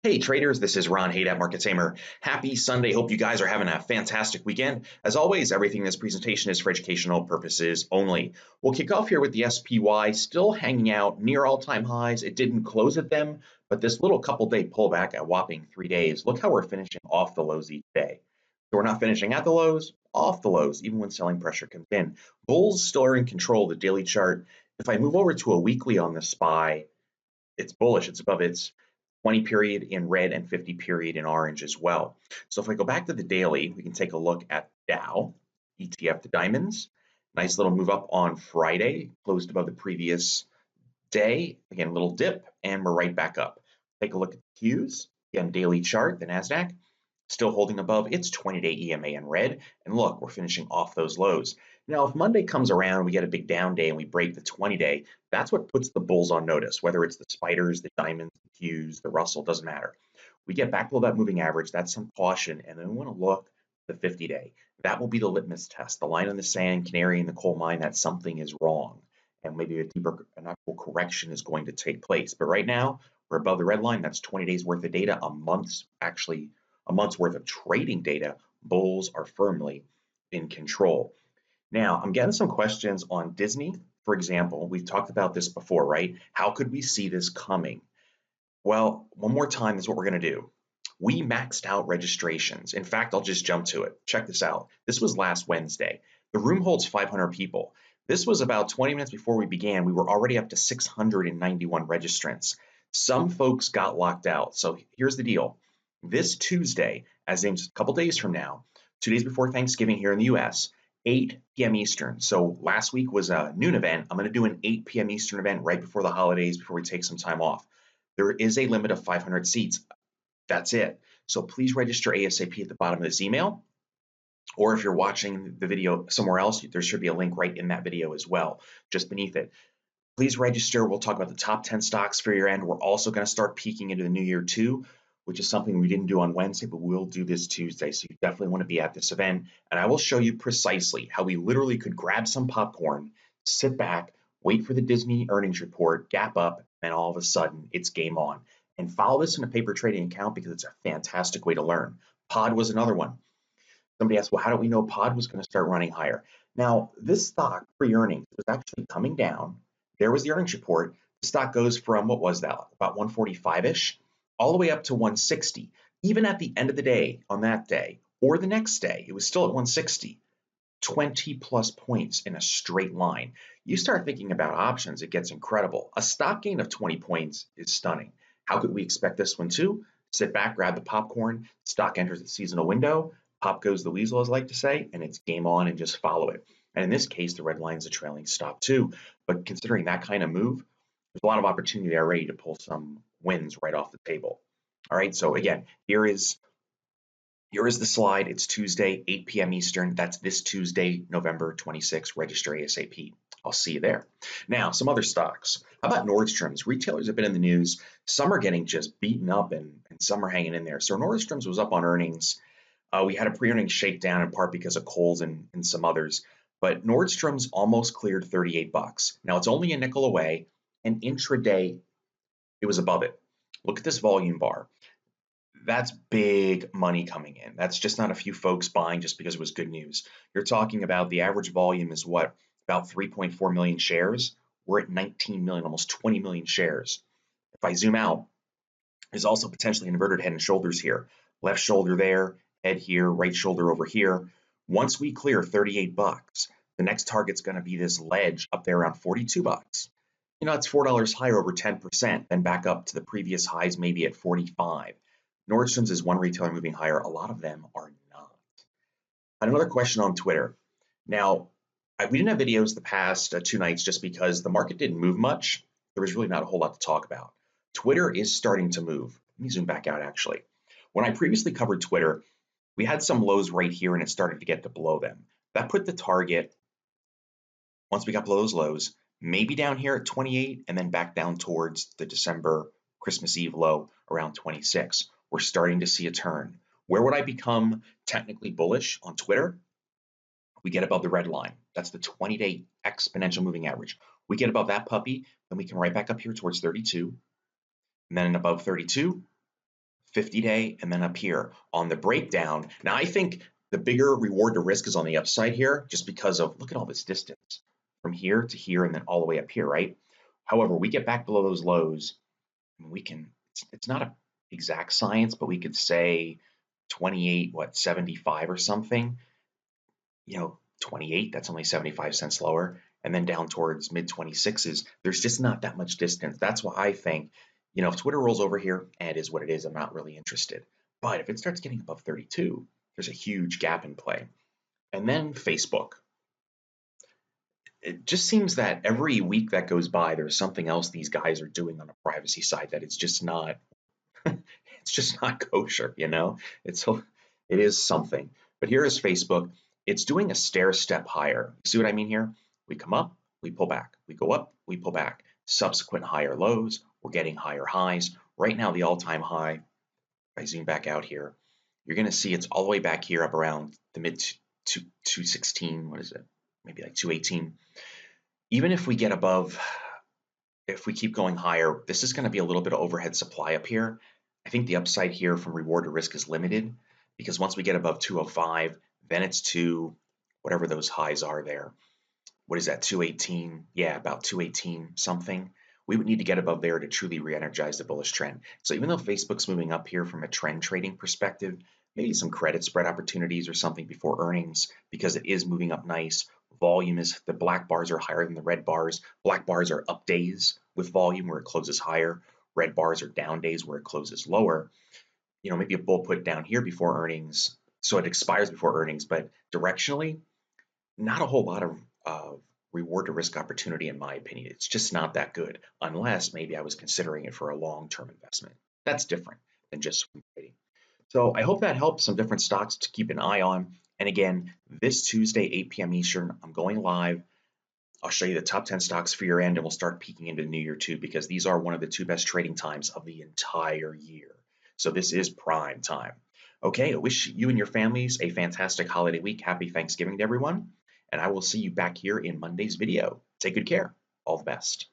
Hey traders, this is Ron Haidt at Market Tamer. Happy Sunday. Hope you guys are having a fantastic weekend. As always, everything in this presentation is for educational purposes only. We'll kick off here with the SPY still hanging out near all-time highs. It didn't close at them, but this little couple-day pullback at whopping 3 days. Look how we're finishing off the lows each day. So we're not finishing at the lows, off the lows, even when selling pressure comes in. Bulls still are in control of the daily chart. If I move over to a weekly on the SPY, it's bullish. It's above its 20 period in red and 50 period in orange as well. So if I go back to the daily, we can take a look at Dow, ETF to diamonds. Nice little move up on Friday, closed above the previous day. Again, a little dip, and we're right back up. Take a look at the Qs. Again, daily chart, the NASDAQ, still holding above its 20-day EMA in red. And look, we're finishing off those lows. Now, if Monday comes around, we get a big down day and we break the 20-day, that's what puts the bulls on notice, whether it's the spiders, the diamonds, the Qs, the Russell, doesn't matter. We get back below that moving average, that's some caution, and then we want to look at the 50-day. That will be the litmus test, the line in the sand, canary in the coal mine that something is wrong, and maybe an actual correction is going to take place. But right now, we're above the red line. That's 20 days worth of data, a month's worth of trading data. Bulls are firmly in control. Now, I'm getting some questions on Disney, for example. We've talked about this before, right? How could we see this coming? Well, one more time, this is what we're going to do. We maxed out registrations. In fact, I'll just jump to it. Check this out. This was last Wednesday. The room holds 500 people. This was about 20 minutes before we began. We were already up to 691 registrants. Some folks got locked out. So here's the deal. This Tuesday, as in just a couple days from now, 2 days before Thanksgiving here in the US, 8 p.m. Eastern. So last week was a noon event. I'm going to do an 8 p.m. Eastern event right before the holidays, before we take some time off. There is a limit of 500 seats. That's it. So please register ASAP at the bottom of this email. Or if you're watching the video somewhere else, there should be a link right in that video as well, just beneath it. Please register. We'll talk about the top 10 stocks for your end. We're also going to start peeking into the new year too, which is something we didn't do on Wednesday, but we'll do this Tuesday. So you definitely want to be at this event. And I will show you precisely how we literally could grab some popcorn, sit back, wait for the Disney earnings report, gap up, and all of a sudden it's game on. And follow this in a paper trading account because it's a fantastic way to learn. Pod was another one. Somebody asked, well, how do we know Pod was going to start running higher? Now, this stock pre-earnings was actually coming down. There was the earnings report. The stock goes from, what was that, about 145-ish, all the way up to 160. Even at the end of the day, on that day, or the next day, it was still at 160. 20 plus points in a straight line. You start thinking about options, it gets incredible. A stock gain of 20 points is stunning. How could we expect this one too? Sit back, grab the popcorn, stock enters the seasonal window, pop goes the weasel, as I like to say, and it's game on and just follow it. And in this case, the red line is a trailing stop too. But considering that kind of move, there's a lot of opportunity already to pull some wins right off the table. All right, so again, here is the slide. It's Tuesday, 8 p.m. Eastern. That's this Tuesday, November 26th. Register ASAP. I'll see you there. Now, some other stocks. How about Nordstrom's? Retailers have been in the news. Some are getting just beaten up and some are hanging in there. So Nordstrom's was up on earnings. We had a pre-earnings shakedown in part because of Kohl's and some others. But Nordstrom's almost cleared 38 bucks. Now, it's only a nickel away. And intraday, it was above it. Look at this volume bar. That's big money coming in. That's just not a few folks buying just because it was good news. You're talking about the average volume is what? About 3.4 million shares. We're at 19 million, almost 20 million shares. If I zoom out, there's also potentially inverted head and shoulders here. Left shoulder there, head here, right shoulder over here. Once we clear 38 bucks, the next target's going to be this ledge up there around 42 bucks. You know, it's $4 higher, over 10%, then back up to the previous highs, maybe at 45. Nordstrom's is one retailer moving higher. A lot of them are not. And another question on Twitter. Now, we didn't have videos the past 2 nights just because the market didn't move much. There was really not a whole lot to talk about. Twitter is starting to move. Let me zoom back out, actually. When I previously covered Twitter, we had some lows right here, and it started to get to below them. That put the target, once we got below those lows, maybe down here at 28, and then back down towards the December Christmas Eve low around 26. We're starting to see a turn. Where would I become technically bullish on Twitter? We get above the red line. That's the 20-day exponential moving average. We get above that puppy, then we come right back up here towards 32. And then above 32, 50-day, and then up here on the breakdown. Now, I think the bigger reward to risk is on the upside here, just because of, look at all this distance from here to here and then all the way up here, right? However, we get back below those lows, and we can, it's not a exact science, but we could say 28, 75 or something, 28, that's only 75 cents lower. And then down towards mid 26s, there's just not that much distance. That's why I think, if Twitter rolls over here, and it is what it is, I'm not really interested. But if it starts getting above 32, there's a huge gap in play. And then Facebook. It just seems that every week that goes by, there's something else these guys are doing on the privacy side that it's just not it's just not kosher, It's it is something. But here is Facebook. It's doing a stair step higher. See what I mean here? We come up, we pull back. We go up, we pull back. Subsequent higher lows, we're getting higher highs. Right now, the all-time high, if I zoom back out here, you're going to see it's all the way back here up around the mid 216. What is it? Maybe like 218. Even if we get above, if we keep going higher, this is going to be a little bit of overhead supply up here. I think the upside here from reward to risk is limited because once we get above 205, then it's to whatever those highs are there. What is that, 218? Yeah, about 218 something. We would need to get above there to truly re-energize the bullish trend. So even though Facebook's moving up here from a trend trading perspective, maybe some credit spread opportunities or something before earnings because it is moving up nice. Volume is, the black bars are higher than the red bars. Black bars are up days with volume where it closes higher. Red bars are down days where it closes lower. Maybe a bull put down here before earnings. So it expires before earnings, but directionally, not a whole lot of reward to risk opportunity in my opinion. It's just not that good unless maybe I was considering it for a long-term investment. That's different than just swing trading. So I hope that helps. Some different stocks to keep an eye on. And again, this Tuesday, 8 p.m. Eastern, I'm going live. I'll show you the top 10 stocks for year end, and we'll start peeking into the new year too, because these are one of the two best trading times of the entire year. So this is prime time. Okay, I wish you and your families a fantastic holiday week. Happy Thanksgiving to everyone. And I will see you back here in Monday's video. Take good care. All the best.